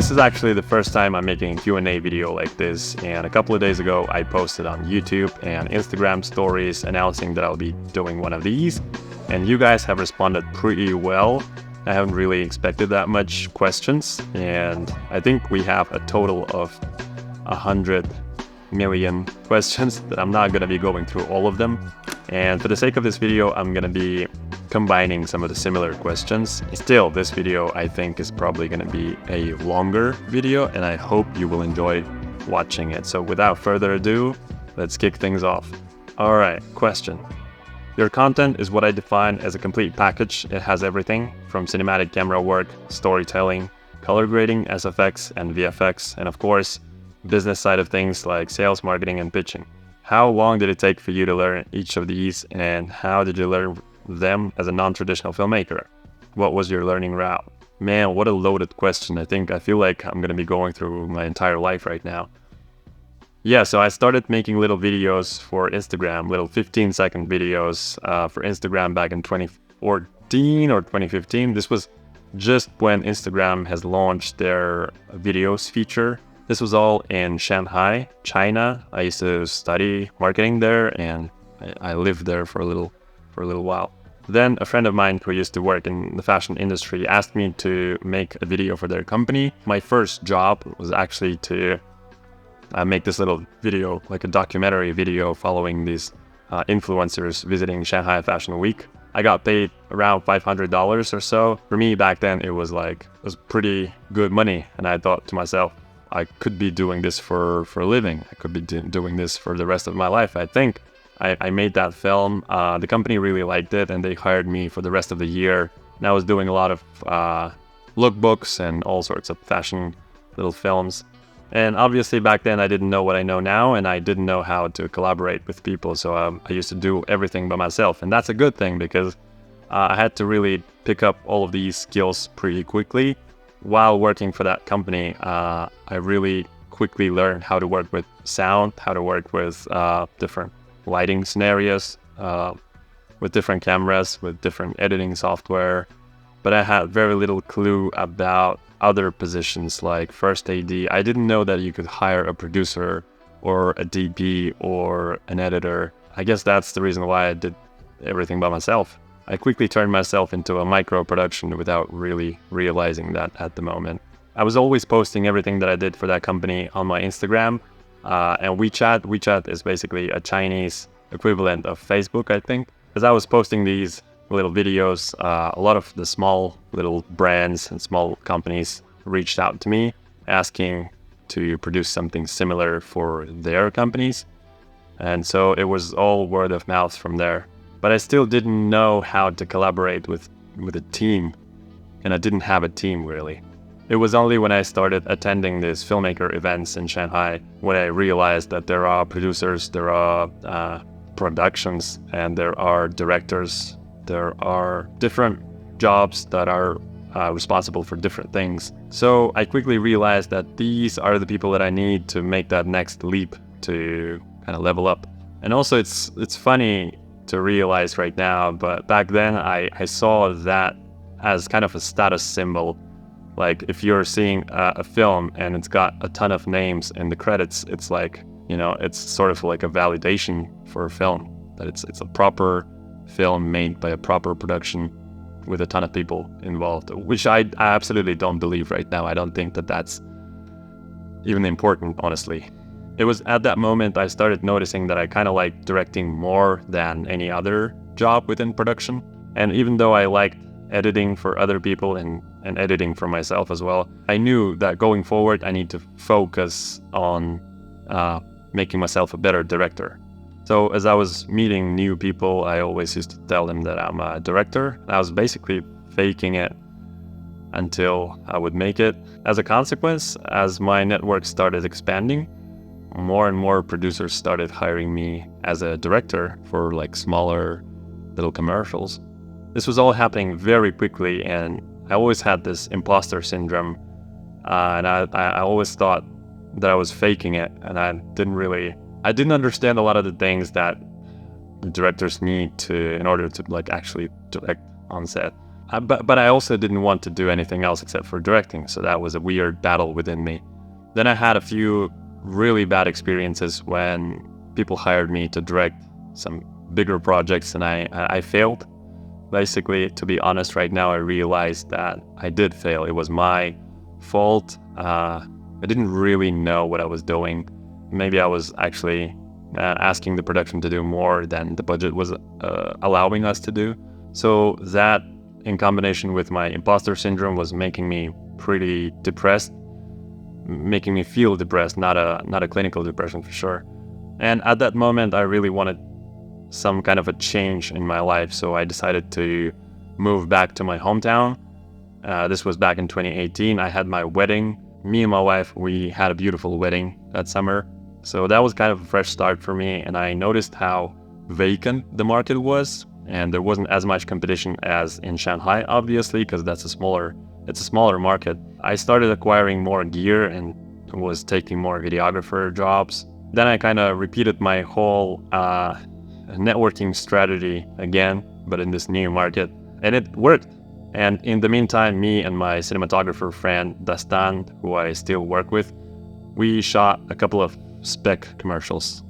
This is actually the first time I'm making a Q&A video like this, and a couple of days ago I posted on YouTube and Instagram stories announcing that I'll be doing one of these, and you guys have responded pretty well. I haven't really expected that much questions, and I think we have a total of 100 million questions that I'm not going to be going through all of them. And for the sake of this video, I'm going to be combining some of the similar questions. Still, this video I think is probably going to be a longer video, and I hope you will enjoy watching it. So without further ado, let's kick things off. All right, question. Your content is what I define as a complete package. It has everything from cinematic camera work, storytelling, color grading, SFX, and VFX, and of course, business side of things like sales, marketing, and pitching. How long did it take for you to learn each of these, and how did you learn them as a non-traditional filmmaker? What was your learning route? Man, what a loaded question. I feel like I'm gonna be going through my entire life right now. Yeah, so I started making little videos for Instagram, little 15-second videos for Instagram back in 2014 or 2015. This was just when Instagram has launched their videos feature. This was all in Shanghai, China. I used to study marketing there, and I lived there for a little while. Then a friend of mine who used to work in the fashion industry asked me to make a video for their company. My first job was actually to make this little video, like a documentary video following these influencers visiting Shanghai Fashion Week. I got paid around $500 or so. For me back then, it was pretty good money, and I thought to myself, I could be doing this for a living. I could be doing this for the rest of my life. I think I made that film. The company really liked it, and they hired me for the rest of the year. And I was doing a lot of lookbooks and all sorts of fashion little films. And obviously back then I didn't know what I know now, and I didn't know how to collaborate with people. So I used to do everything by myself, and that's a good thing because I had to really pick up all of these skills pretty quickly. While working for that company, I really quickly learned how to work with sound, how to work with different lighting scenarios, with different cameras, with different editing software. But I had very little clue about other positions like first AD. I didn't know that you could hire a producer or a DP or an editor. I guess that's the reason why I did everything by myself. I quickly turned myself into a micro production without really realizing that at the moment. I was always posting everything that I did for that company on my Instagram and WeChat. WeChat is basically a Chinese equivalent of Facebook, I think. As I was posting these little videos, a lot of the small little brands and small companies reached out to me asking to produce something similar for their companies. And so it was all word of mouth from there. But I still didn't know how to collaborate with a team, and I didn't have a team really. It was only when I started attending these filmmaker events in Shanghai when I realized that there are producers, there are productions, and there are directors. There are different jobs that are responsible for different things. So I quickly realized that these are the people that I need to make that next leap to kind of level up. And also it's funny to realize right now, but back then I saw that as kind of a status symbol. Like if you're seeing a film and it's got a ton of names in the credits, it's like, it's sort of like a validation for a film, that it's a proper film made by a proper production with a ton of people involved, which I absolutely don't believe right now. I don't think that that's even important, honestly. It was at that moment I started noticing that I kind of like directing more than any other job within production. And even though I liked editing for other people and editing for myself as well, I knew that going forward I need to focus on making myself a better director. So as I was meeting new people, I always used to tell them that I'm a director. I was basically faking it until I would make it. As a consequence, as my network started expanding, more and more producers started hiring me as a director for like smaller little commercials. This was all happening very quickly, and I always had this imposter syndrome, and I always thought that I was faking it, and I didn't understand a lot of the things that directors need to in order to like actually direct on set. but I also didn't want to do anything else except for directing. So that was a weird battle within me. Then I had a few really bad experiences when people hired me to direct some bigger projects, and I failed. Basically, to be honest, right now I realized that I did fail. It was my fault. I didn't really know what I was doing. Maybe I was actually asking the production to do more than the budget was allowing us to do. So that, in combination with my imposter syndrome, was making me pretty depressed, making me feel depressed, not a clinical depression for sure. And at that moment, I really wanted some kind of a change in my life, so I decided to move back to my hometown. This was back in 2018. I had my wedding. Me and my wife, we had a beautiful wedding that summer. So that was kind of a fresh start for me, and I noticed how vacant the market was, and there wasn't as much competition as in Shanghai, obviously, because it's a smaller market. I started acquiring more gear and was taking more videographer jobs. Then I kind of repeated my whole networking strategy again, but in this new market, and it worked. And in the meantime, me and my cinematographer friend Dastan, who I still work with, we shot a couple of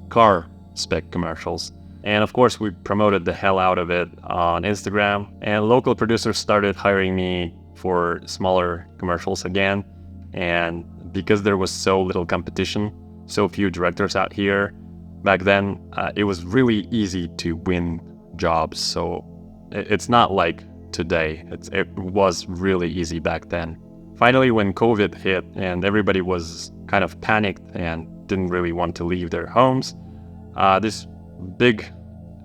car spec commercials. And of course, we promoted the hell out of it on Instagram, and local producers started hiring me for smaller commercials again. And because there was so little competition, so few directors out here, back then, it was really easy to win jobs. So it's not like today. It was really easy back then. Finally, when COVID hit and everybody was kind of panicked and didn't really want to leave their homes, this big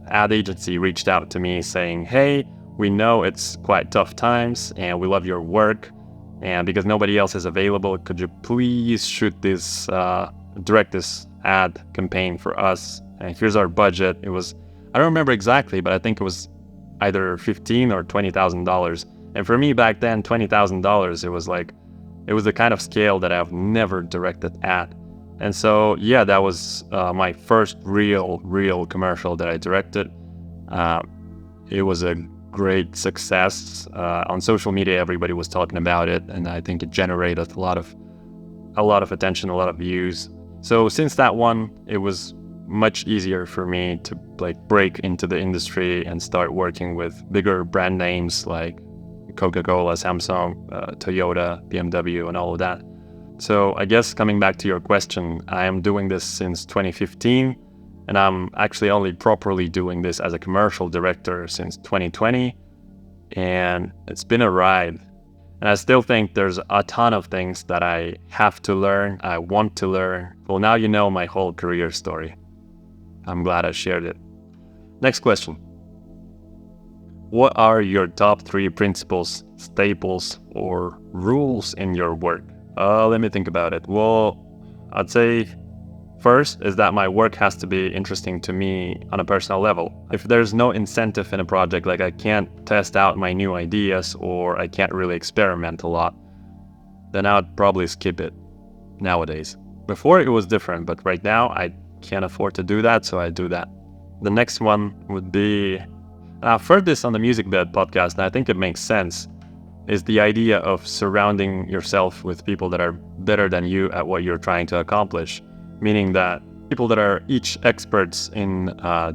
ad agency reached out to me saying, "Hey, we know it's quite tough times and we love your work. And because nobody else is available, could you please direct this ad campaign for us? And here's our budget." It was, I don't remember exactly, but I think it was either $15,000 or $20,000. And for me back then, $20,000, it was the kind of scale that I've never directed at. And so, yeah, that was my first real commercial that I directed. It was a great success. On social media, everybody was talking about it, and I think it generated a lot of attention, a lot of views. So since that one, it was much easier for me to break into the industry and start working with bigger brand names like Coca-Cola, Samsung, Toyota, BMW, and all of that. So I guess coming back to your question, I am doing this since 2015, and I'm actually only properly doing this as a commercial director since 2020, and it's been a ride. And I still think there's a ton of things that I have to learn, I want to learn. Well, now you know my whole career story. I'm glad I shared it. Next question. What are your top 3 principles, staples, or rules in your work? Let me think about it. Well, I'd say first is that my work has to be interesting to me on a personal level. If there's no incentive in a project, like I can't test out my new ideas or I can't really experiment a lot, then I'd probably skip it nowadays. Before it was different, but right now I can't afford to do that, so I do that. The next one would be, I've heard this on the Music Bed podcast, and I think it makes sense, is the idea of surrounding yourself with people that are better than you at what you're trying to accomplish. Meaning that people that are each experts in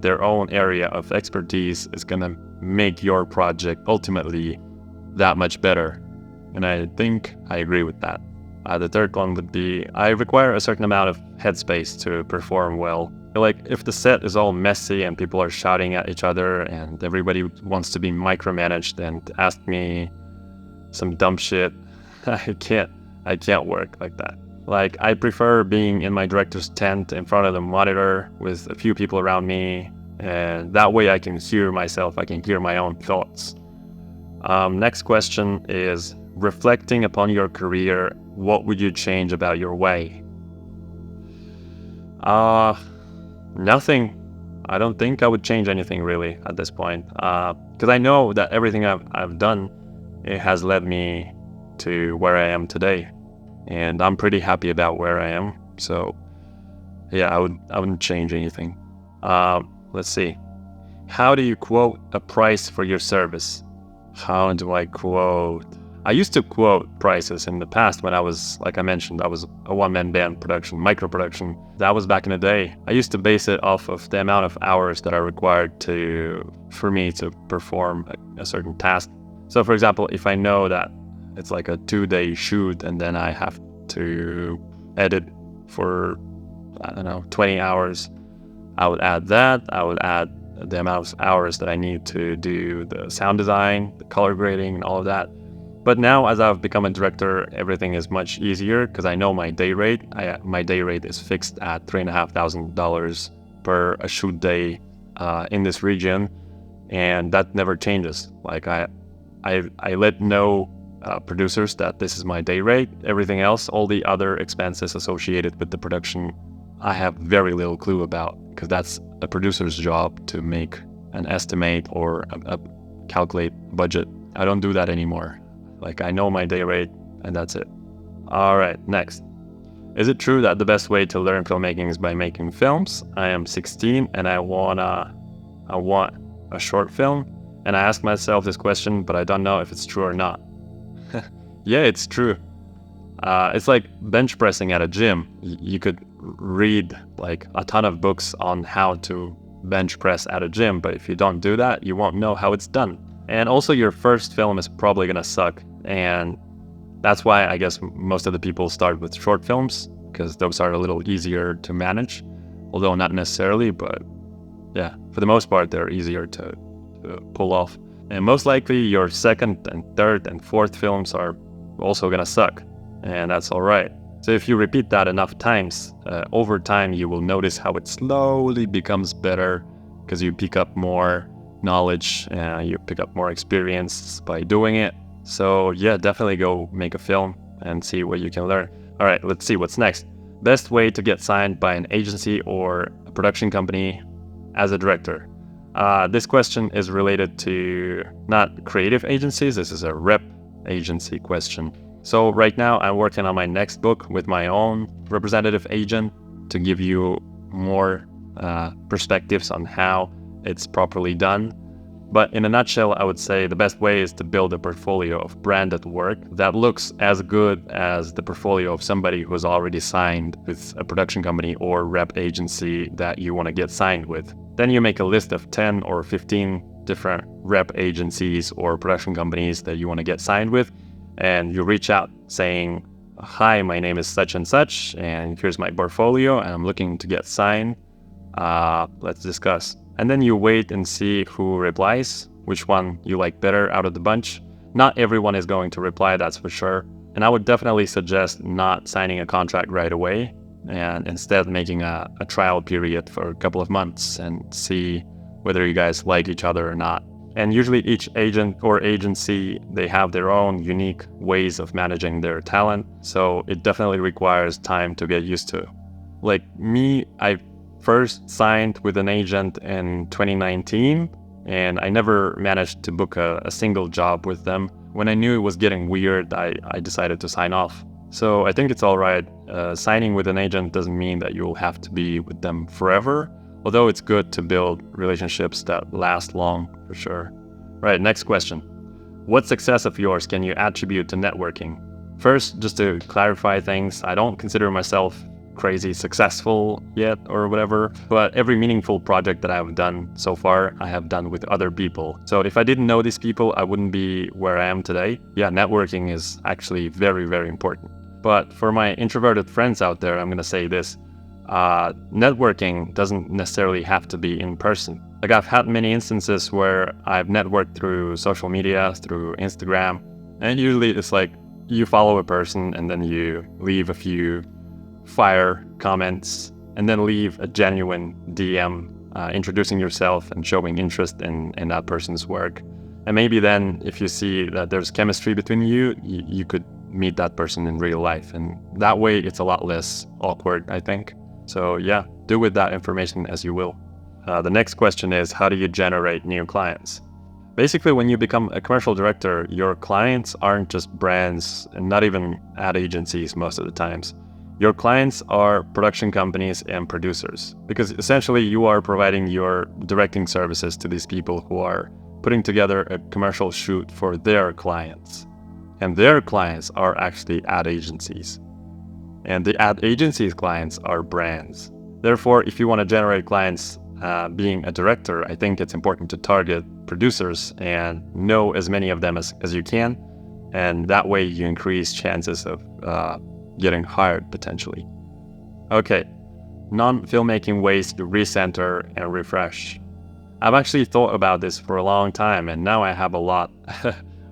their own area of expertise is going to make your project ultimately that much better. And I think I agree with that. The third one would be, I require a certain amount of headspace to perform well. Like if the set is all messy and people are shouting at each other and everybody wants to be micromanaged and ask me some dumb shit, I can't work like that. Like, I prefer being in my director's tent in front of the monitor with a few people around me, and that way I can hear myself, I can hear my own thoughts. Next question is, reflecting upon your career, what would you change about your way? Nothing. I don't think I would change anything really at this point, because I know that everything I've done, it has led me to where I am today. And I'm pretty happy about where I am. So yeah, I wouldn't change anything. Let's see. How do you quote a price for your service? How do I quote? I used to quote prices in the past when I was, like I mentioned, I was a one-man band production, micro production. That was back in the day. I used to base it off of the amount of hours that are required for me to perform a certain task. So for example, if I know that it's like a 2-day shoot and then I have to edit for, 20 hours, I would add that. I would add the amount of hours that I need to do the sound design, the color grading, and all of that. But now, as I've become a director, everything is much easier because I know my day rate. My day rate is fixed at $3,500 per a shoot day in this region, and that never changes. Like I let know producers that this is my day rate. Everything else, all the other expenses associated with the production, I have very little clue about, because that's a producer's job to make an estimate or calculate budget. I don't do that anymore. Like, I know my day rate and that's it. All right, next. Is it true that the best way to learn filmmaking is by making films? I am 16 and I want a short film. And I ask myself this question, but I don't know if it's true or not. Yeah, it's true. It's like bench pressing at a gym. You could read like a ton of books on how to bench press at a gym, but if you don't do that, you won't know how it's done. And also your first film is probably gonna suck. And that's why I guess most of the people start with short films, because those are a little easier to manage, although not necessarily, but yeah, for the most part, they're easier to pull off. And most likely your second and third and fourth films are also gonna suck, and that's all right. So if you repeat that enough times, over time you will notice how it slowly becomes better, because you pick up more knowledge and you pick up more experience by doing it. So yeah, definitely go make a film and see what you can learn. All right, let's see what's next. Best way to get signed by an agency or a production company as a director. This question is related to not creative agencies. This is a rep agency question. So right now I'm working on my next book with my own representative agent to give you more perspectives on how it's properly done. But in a nutshell, I would say the best way is to build a portfolio of branded work that looks as good as the portfolio of somebody who's already signed with a production company or rep agency that you want to get signed with. Then you make a list of 10 or 15 different rep agencies or production companies that you want to get signed with, and you reach out saying, "Hi, my name is such and such, and here's my portfolio, and I'm looking to get signed. Let's discuss." And then you wait and see who replies, which one you like better out of the bunch. Not everyone is going to reply, that's for sure. And I would definitely suggest not signing a contract right away, and instead making a trial period for a couple of months and see whether you guys like each other or not. And usually each agent or agency, they have their own unique ways of managing their talent. So it definitely requires time to get used to. Like me, I first signed with an agent in 2019, and I never managed to book a single job with them. When I knew it was getting weird, I decided to sign off. So I think it's all right. Signing with an agent doesn't mean that you'll have to be with them forever, although it's good to build relationships that last long, for sure. Right, next question. What success of yours can you attribute to networking? First, just to clarify things, I don't consider myself crazy successful yet or whatever, but every meaningful project that I've done so far, I have done with other people. So if I didn't know these people, I wouldn't be where I am today. Yeah, networking is actually very, very important. But for my introverted friends out there, I'm gonna say this. Networking doesn't necessarily have to be in person. Like, I've had many instances where I've networked through social media, through Instagram, and usually it's like you follow a person and then you leave a few fire comments and then leave a genuine DM introducing yourself and showing interest in that person's work. And maybe then if you see that there's chemistry between you, you could meet that person in real life, and that way it's a lot less awkward, I think. So yeah, do with that information as you will. The next question is, how do you generate new clients? Basically, when you become a commercial director, your clients aren't just brands and not even ad agencies most of the times. Your clients are production companies and producers, because essentially you are providing your directing services to these people who are putting together a commercial shoot for their clients. And their clients are actually ad agencies. And the ad agency's clients are brands. Therefore, if you want to generate clients being a director, I think it's important to target producers and know as many of them as you can. And that way you increase chances of getting hired potentially. Okay, non-filmmaking ways to recenter and refresh. I've actually thought about this for a long time, and now I have a lot.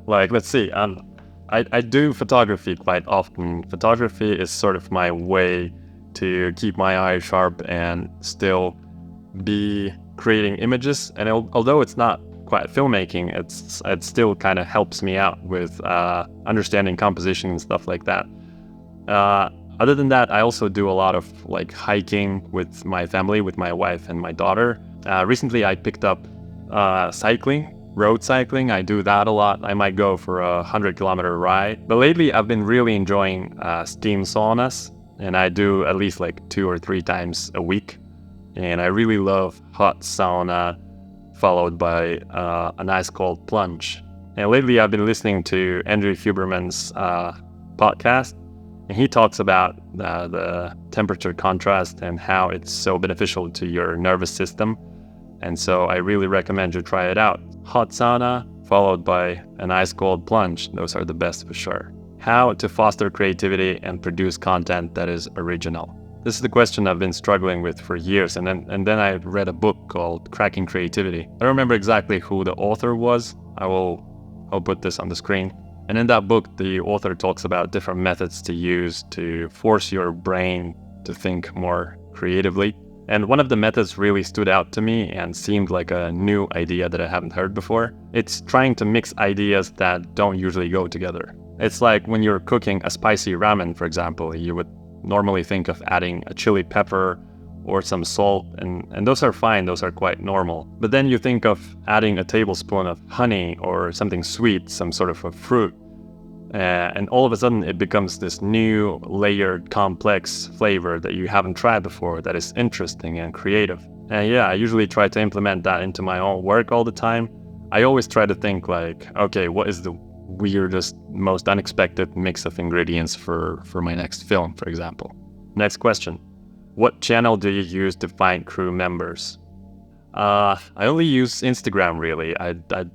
Like, let's see, I do photography quite often. Photography is sort of my way to keep my eyes sharp and still be creating images. And although it's not quite filmmaking, it still kind of helps me out with understanding composition and stuff like that. Other than that, I also do a lot of like hiking with my family, with my wife and my daughter. Recently, I picked up cycling. Road cycling, I do that a lot. I might go for a 100-kilometer ride. But lately, I've been really enjoying steam saunas, and I do at least like 2 or 3 times a week. And I really love hot sauna, followed by a nice cold plunge. And lately, I've been listening to Andrew Huberman's podcast, and he talks about the temperature contrast and how it's so beneficial to your nervous system. And so I really recommend you try it out. Hot sauna, followed by an ice cold plunge. Those are the best for sure. How to foster creativity and produce content that is original. This is the question I've been struggling with for years. And then I read a book called Cracking Creativity. I don't remember exactly who the author was. I'll put this on the screen. And in that book, the author talks about different methods to use to force your brain to think more creatively. And one of the methods really stood out to me and seemed like a new idea that I haven't heard before. It's trying to mix ideas that don't usually go together. It's like when you're cooking a spicy ramen, for example, you would normally think of adding a chili pepper or some salt, and those are fine, those are quite normal. But then you think of adding a tablespoon of honey or something sweet, some sort of a fruit, and all of a sudden it becomes this new layered complex flavor that you haven't tried before that is interesting and creative. And yeah, I usually try to implement that into my own work all the time. I always try to think like, okay, what is the weirdest, most unexpected mix of ingredients for my next film, for example. Next question. What channel do you use to find crew members? I only use Instagram really. I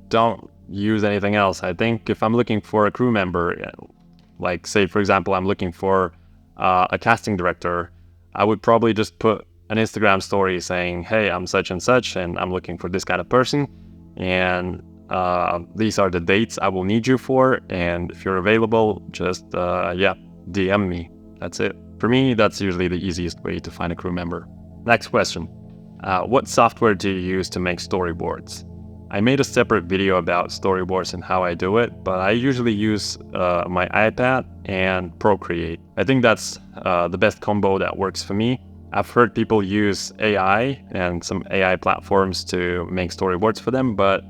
don't use anything else. I think if I'm looking for a crew member, like say for example I'm looking for a casting director, I would probably just put an Instagram story saying, hey, I'm such and such and I'm looking for this kind of person, and these are the dates I will need you for, and if you're available, just DM me. That's it. For me, that's usually the easiest way to find a crew member. Next question. What software do you use to make storyboards? I made a separate video about storyboards and how I do it, but I usually use my iPad and Procreate. I think that's the best combo that works for me. I've heard people use AI and some AI platforms to make storyboards for them, but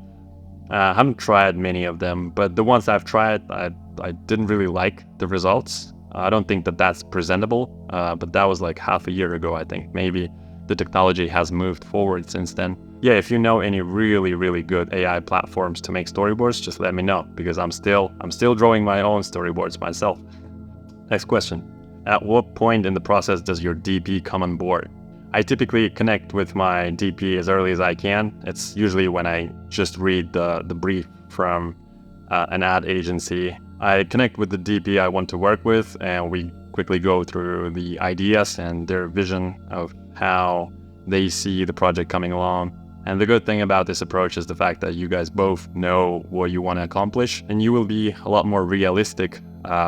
I haven't tried many of them. But the ones I've tried, I didn't really like the results. I don't think that that's presentable, but that was like half a year ago, I think. Maybe the technology has moved forward since then. Yeah, if you know any really, really good AI platforms to make storyboards, just let me know, because I'm still drawing my own storyboards myself. Next question. At what point in the process does your DP come on board? I typically connect with my DP as early as I can. It's usually when I just read the brief from an ad agency. I connect with the DP I want to work with, and we quickly go through the ideas and their vision of how they see the project coming along. And the good thing about this approach is the fact that you guys both know what you want to accomplish, and you will be a lot more realistic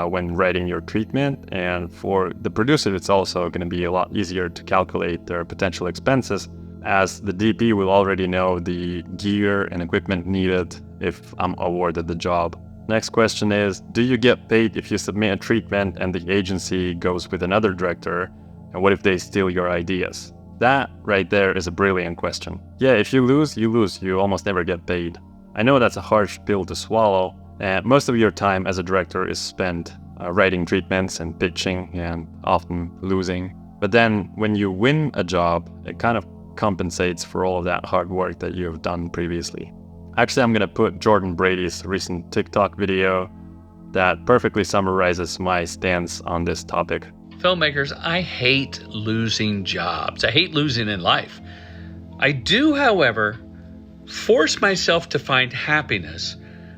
when writing your treatment. And for the producer, it's also going to be a lot easier to calculate their potential expenses, as the DP will already know the gear and equipment needed if I'm awarded the job. Next question is, do you get paid if you submit a treatment and the agency goes with another director? And what if they steal your ideas? That right there is a brilliant question. Yeah, if you lose, you lose. You almost never get paid. I know that's a harsh pill to swallow, and most of your time as a director is spent writing treatments and pitching and often losing. But then when you win a job, it kind of compensates for all of that hard work that you have done previously. Actually, I'm gonna put Jordan Brady's recent TikTok video that perfectly summarizes my stance on this topic. Filmmakers, I hate losing jobs. I hate losing in life. I do, however, force myself to find happiness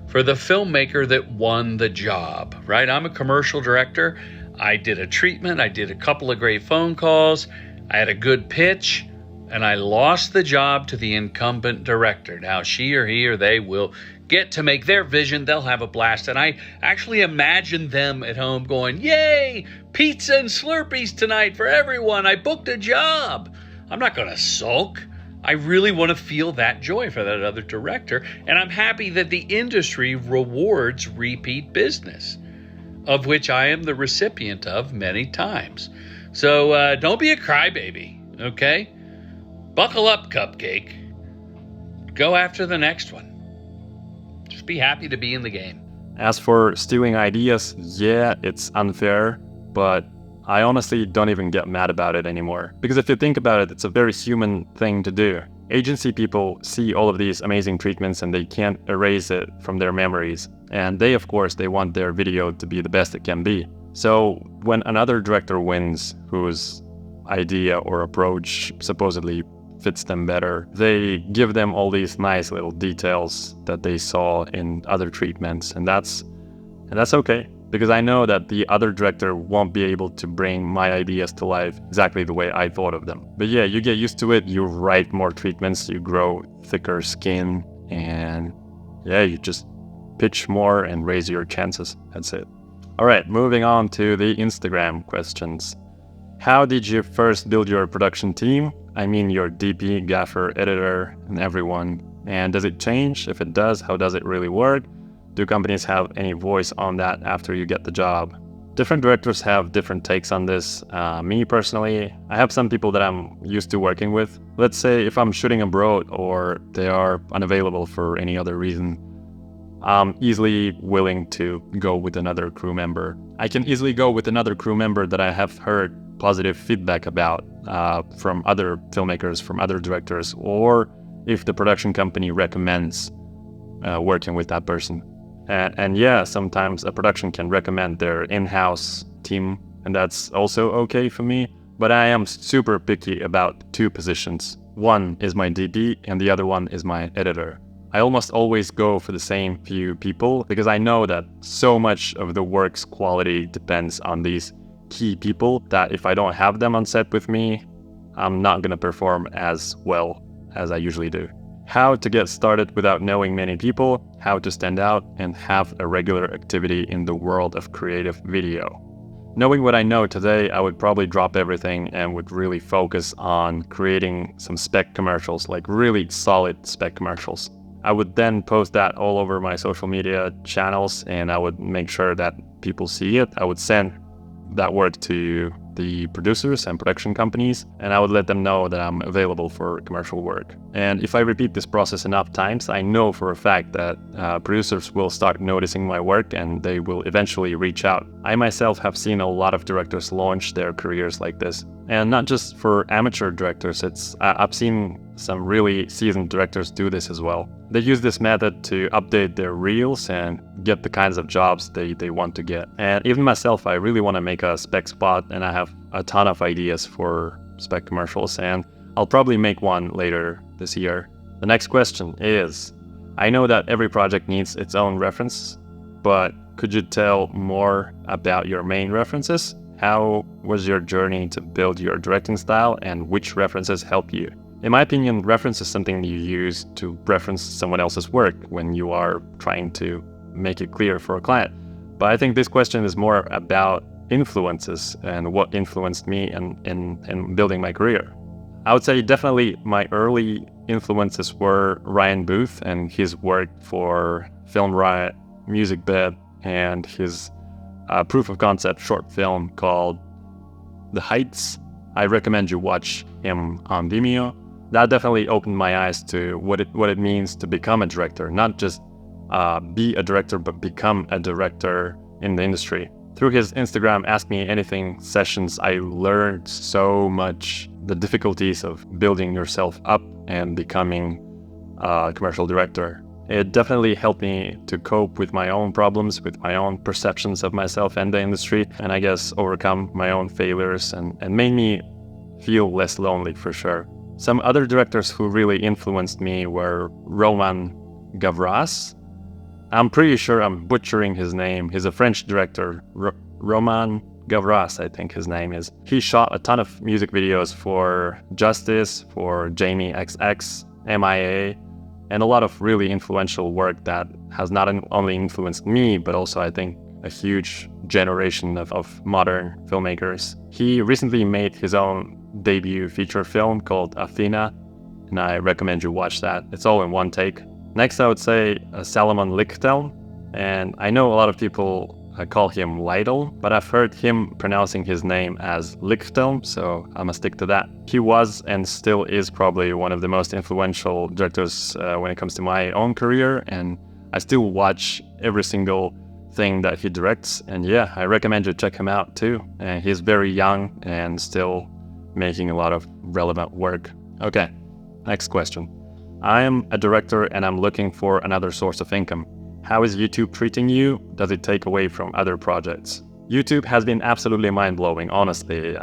for the filmmaker that won the job, right? I'm a commercial director. I did a treatment. I did a couple of great phone calls. I had a good pitch, and I lost the job to the incumbent director. Now, she or he or they will get to make their vision. They'll have a blast. And I actually imagine them at home going, yay, pizza and Slurpees tonight for everyone. I booked a job. I'm not going to sulk. I really want to feel that joy for that other director. And I'm happy that the industry rewards repeat business, of which I am the recipient of many times. So don't be a crybaby, okay? Buckle up, Cupcake. Go after the next one. Just be happy to be in the game. As for stealing ideas, yeah, it's unfair, but I honestly don't even get mad about it anymore. Because if you think about it, it's a very human thing to do. Agency people see all of these amazing treatments and they can't erase it from their memories. And they, of course, they want their video to be the best it can be. So when another director wins, whose idea or approach supposedly fits them better, they give them all these nice little details that they saw in other treatments, and that's okay, because I know that the other director won't be able to bring my ideas to life exactly the way I thought of them. But yeah, you get used to it, you write more treatments, you grow thicker skin, and yeah, you just pitch more and raise your chances. That's it. Alright, moving on to the Instagram questions. How did you first build your production team? I mean your DP, gaffer, editor, and everyone. And does it change? If it does, how does it really work? Do companies have any voice on that after you get the job? Different directors have different takes on this. Me personally, I have some people that I'm used to working with. Let's say if I'm shooting abroad or they are unavailable for any other reason, I'm easily willing to go with another crew member. I can easily go with another crew member that I have heard positive feedback about from other filmmakers, from other directors, or if the production company recommends working with that person. And yeah, sometimes a production can recommend their in-house team, and that's also okay for me. But I am super picky about two positions. One is my DP and the other one is my editor. I almost always go for the same few people because I know that so much of the work's quality depends on these key people that if I don't have them on set with me, I'm not gonna perform as well as I usually do. How to get started without knowing many people, how to stand out and have a regular activity in the world of creative video. Knowing what I know today, I would probably drop everything and would really focus on creating some spec commercials, like really solid spec commercials. I would then post that all over my social media channels and I would make sure that people see it. I would send that work to the producers and production companies, and I would let them know that I'm available for commercial work. And if I repeat this process enough times, I know for a fact that producers will start noticing my work and they will eventually reach out. I myself have seen a lot of directors launch their careers like this. And not just for amateur directors, I've seen some really seasoned directors do this as well. They use this method to update their reels and get the kinds of jobs they want to get. And even myself, I really want to make a spec spot, and I have a ton of ideas for spec commercials, and I'll probably make one later this year. The next question is, I know that every project needs its own reference, but could you tell more about your main references? How was your journey to build your directing style, and which references help you? In my opinion, reference is something you use to reference someone else's work when you are trying to make it clear for a client. But I think this question is more about influences and what influenced me in building my career. I would say definitely my early influences were Ryan Booth and his work for Film Riot, Music Bed, and his proof of concept short film called The Heights. I recommend you watch him on Vimeo. That definitely opened my eyes to what it means to become a director, not just be a director, but become a director in the industry. Through his Instagram Ask Me Anything sessions, I learned so much, the difficulties of building yourself up and becoming a commercial director. It definitely helped me to cope with my own problems, with my own perceptions of myself and the industry, and I guess overcome my own failures and made me feel less lonely for sure. Some other directors who really influenced me were Roman Gavras. I'm pretty sure I'm butchering his name. He's a French director, Roman Gavras, I think his name is. He shot a ton of music videos for Justice, for Jamie XX, MIA, and a lot of really influential work that has not only influenced me, but also I think a huge generation of modern filmmakers. He recently made his own debut feature film called Athena, and I recommend you watch that. It's all in one take. Next, I would say Salomon Lichtel, and I know a lot of people call him Lytle, but I've heard him pronouncing his name as Lichtel, so I'm gonna stick to that. He was and still is probably one of the most influential directors when it comes to my own career, and I still watch every single thing that he directs, and yeah, I recommend you check him out too. And he's very young and still making a lot of relevant work. Okay, next question. I am a director and I'm looking for another source of income. How is YouTube treating you? Does it take away from other projects? YouTube has been absolutely mind-blowing, honestly.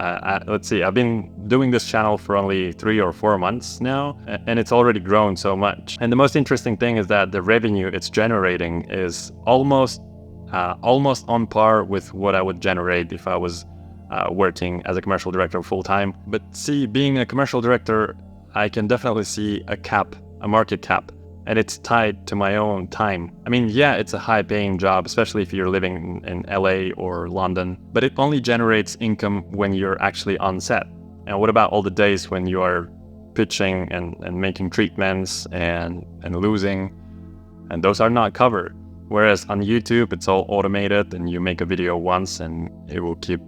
Let's see, I've been doing this channel for only 3 or 4 months now, and it's already grown so much. And the most interesting thing is that the revenue it's generating is almost on par with what I would generate if I was working as a commercial director full-time. But see, being a commercial director, I can definitely see a market cap, and it's tied to my own time. I mean, yeah, it's a high-paying job, especially if you're living in LA or London, but it only generates income when you're actually on set. And what about all the days when you are pitching and making treatments and losing, and those are not covered? Whereas on YouTube, it's all automated, and you make a video once and it will keep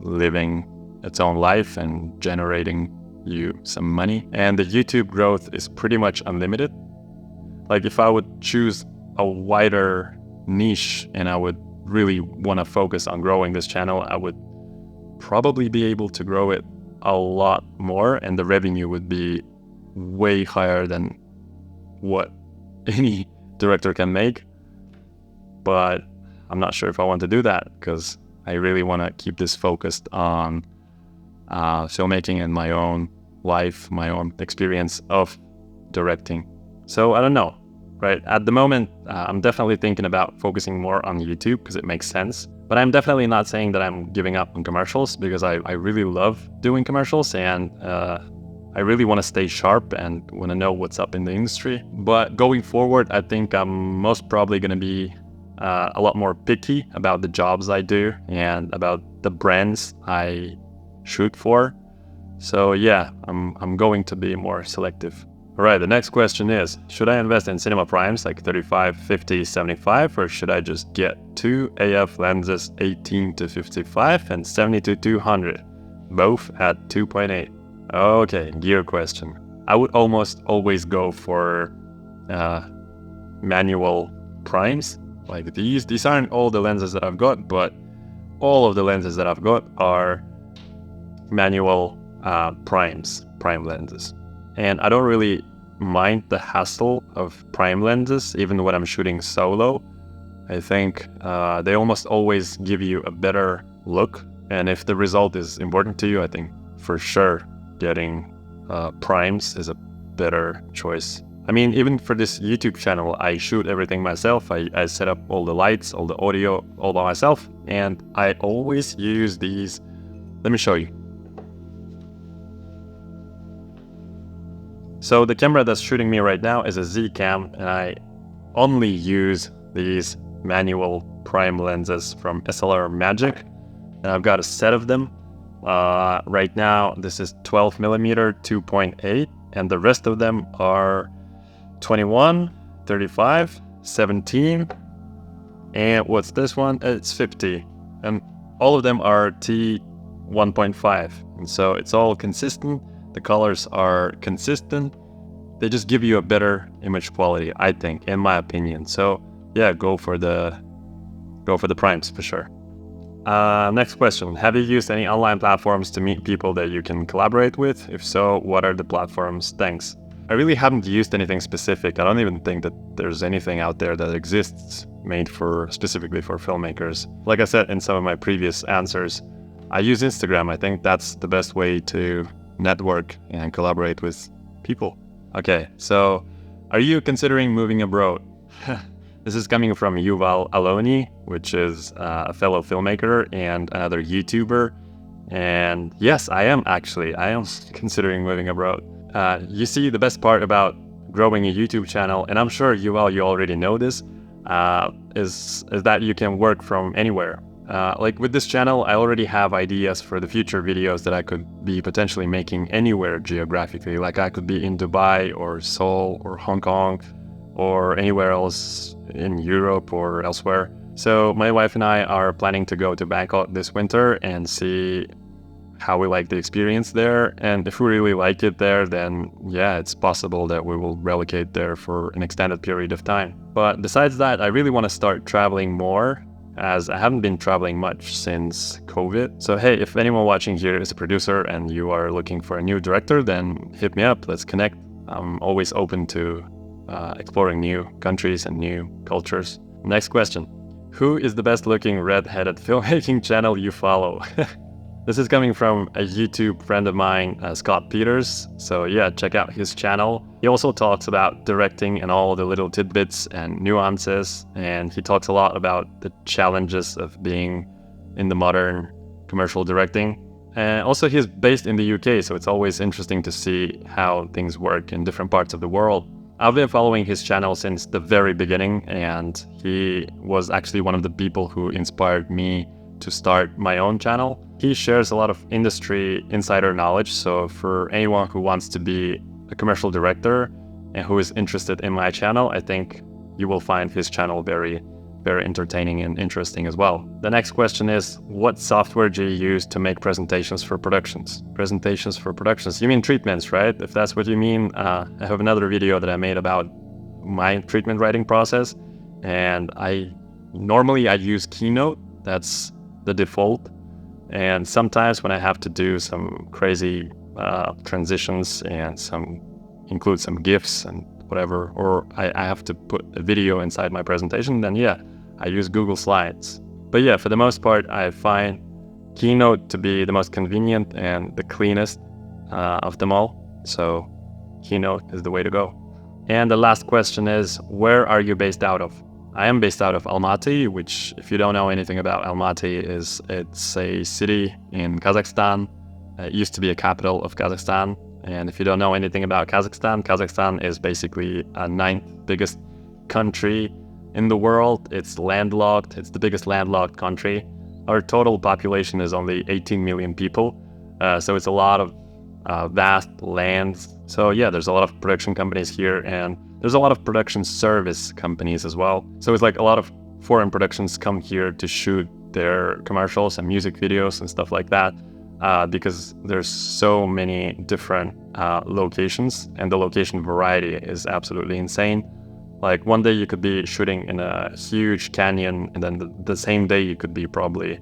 living its own life and generating you some money. And the YouTube growth is pretty much unlimited. Like if I would choose a wider niche and I would really want to focus on growing this channel, I would probably be able to grow it a lot more, and the revenue would be way higher than what any director can make. But I'm not sure if I want to do that, because I really want to keep this focused on filmmaking and my own life, my own experience of directing. So I don't know, right? At the moment, I'm definitely thinking about focusing more on YouTube because it makes sense. But I'm definitely not saying that I'm giving up on commercials, because I really love doing commercials, and I really want to stay sharp and want to know what's up in the industry. But going forward, I think I'm most probably going to be a lot more picky about the jobs I do and about the brands I shoot for. So yeah, I'm going to be more selective. All right, the next question is, should I invest in cinema primes like 35, 50, 75, or should I just get 2 AF lenses 18 to 55 and 70 to 200, both at 2.8? Okay, gear question. I would almost always go for manual primes like these. These aren't all the lenses that I've got, but all of the lenses that I've got are manual prime lenses. And I don't really mind the hassle of prime lenses, even when I'm shooting solo. I think they almost always give you a better look. And if the result is important to you, I think for sure getting primes is a better choice. I mean, even for this YouTube channel, I shoot everything myself. I set up all the lights, all the audio, all by myself. And I always use these. Let me show you. So the camera that's shooting me right now is a Z-Cam, and I only use these manual prime lenses from SLR Magic, and I've got a set of them. Right now, this is 12mm 2.8, and the rest of them are 21, 35, 17, and what's this one? It's 50, and all of them are T1.5, and so it's all consistent. The colors are consistent. They just give you a better image quality, I think, in my opinion. So yeah, go for the primes for sure. Next question. Have you used any online platforms to meet people that you can collaborate with? If so, what are the platforms? Thanks. I really haven't used anything specific. I don't even think that there's anything out there that exists made specifically for filmmakers. Like I said in some of my previous answers, I use Instagram. I think that's the best way to network and collaborate with people. Okay, so are you considering moving abroad? This is coming from Yuval Aloni, which is a fellow filmmaker and another YouTuber. And yes, I am considering moving abroad. You see, the best part about growing a YouTube channel, and I'm sure you already know this, is that you can work from anywhere. Like with this channel, I already have ideas for the future videos that I could be potentially making anywhere geographically. Like I could be in Dubai or Seoul or Hong Kong or anywhere else in Europe or elsewhere. So my wife and I are planning to go to Bangkok this winter and see how we like the experience there. And if we really like it there, then yeah, it's possible that we will relocate there for an extended period of time. But besides that, I really want to start traveling more, as I haven't been traveling much since COVID. So hey, if anyone watching here is a producer and you are looking for a new director, then hit me up, let's connect. I'm always open to exploring new countries and new cultures. Next question. Who is the best looking red-headed filmmaking channel you follow? This is coming from a YouTube friend of mine, Scott Peters. So yeah, check out his channel. He also talks about directing and all the little tidbits and nuances. And he talks a lot about the challenges of being in the modern commercial directing. And also he's based in the UK, so it's always interesting to see how things work in different parts of the world. I've been following his channel since the very beginning, and he was actually one of the people who inspired me to start my own channel. He shares a lot of industry insider knowledge, so for anyone who wants to be a commercial director and who is interested in my channel, I think you will find his channel very, very entertaining and interesting as well. The next question is, what software do you use to make presentations for productions? Presentations for productions? You mean treatments, right? If that's what you mean, I have another video that I made about my treatment writing process, and normally I use Keynote. That's the default. And sometimes when I have to do some crazy transitions and include some GIFs and whatever, or I have to put a video inside my presentation, then yeah, I use Google Slides. But yeah, for the most part, I find Keynote to be the most convenient and the cleanest of them all. So Keynote is the way to go. And the last question is, where are you based out of? I am based out of Almaty, which, if you don't know anything about Almaty, it's a city in Kazakhstan. It used to be a capital of Kazakhstan. And if you don't know anything about Kazakhstan, Kazakhstan is basically a 9th biggest country in the world. It's landlocked. It's the biggest landlocked country. Our total population is only 18 million people. So it's a lot of vast lands. So yeah, there's a lot of production companies here, and there's a lot of production service companies as well. So it's like a lot of foreign productions come here to shoot their commercials and music videos and stuff like that, because there's so many different locations, and the location variety is absolutely insane. Like one day you could be shooting in a huge canyon, and then the same day you could be probably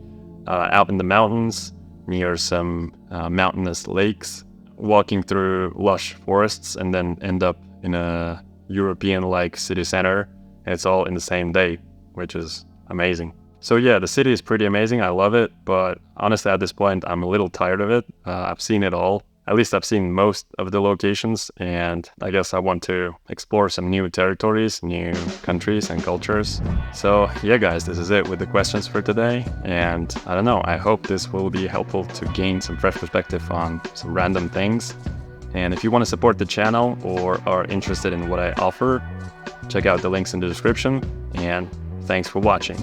out in the mountains near some mountainous lakes, walking through lush forests, and then end up in a European-like city center. And it's all in the same day, which is amazing. So yeah, the city is pretty amazing. I love it, but honestly at this point I'm a little tired of it. I've seen it all. At least I've seen most of the locations, and I guess I want to explore some new territories, new countries and cultures. So yeah guys, this is it with the questions for today, and I don't know, I hope this will be helpful to gain some fresh perspective on some random things. And if you want to support the channel or are interested in what I offer, check out the links in the description, and thanks for watching.